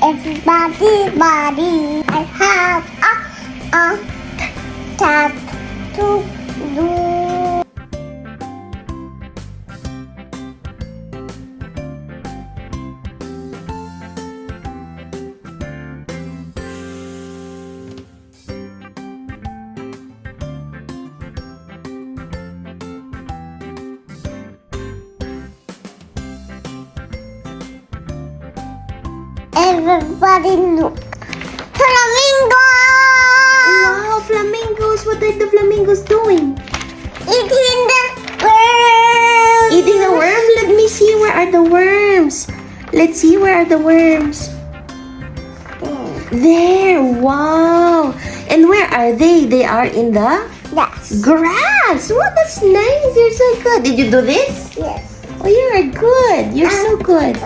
Everybody, body, I have a task to do. Everybody look. Flamingo! Wow, flamingos! What are the flamingos doing? Eating the worms. Eating the worm? Let me see, where are the worms? Let's see, where are the worms? There! Wow! And where are they? They are in the Yes. grass! Wow, that's nice! You're so good! Did you do this? Yes. Oh, you are good! You're so good!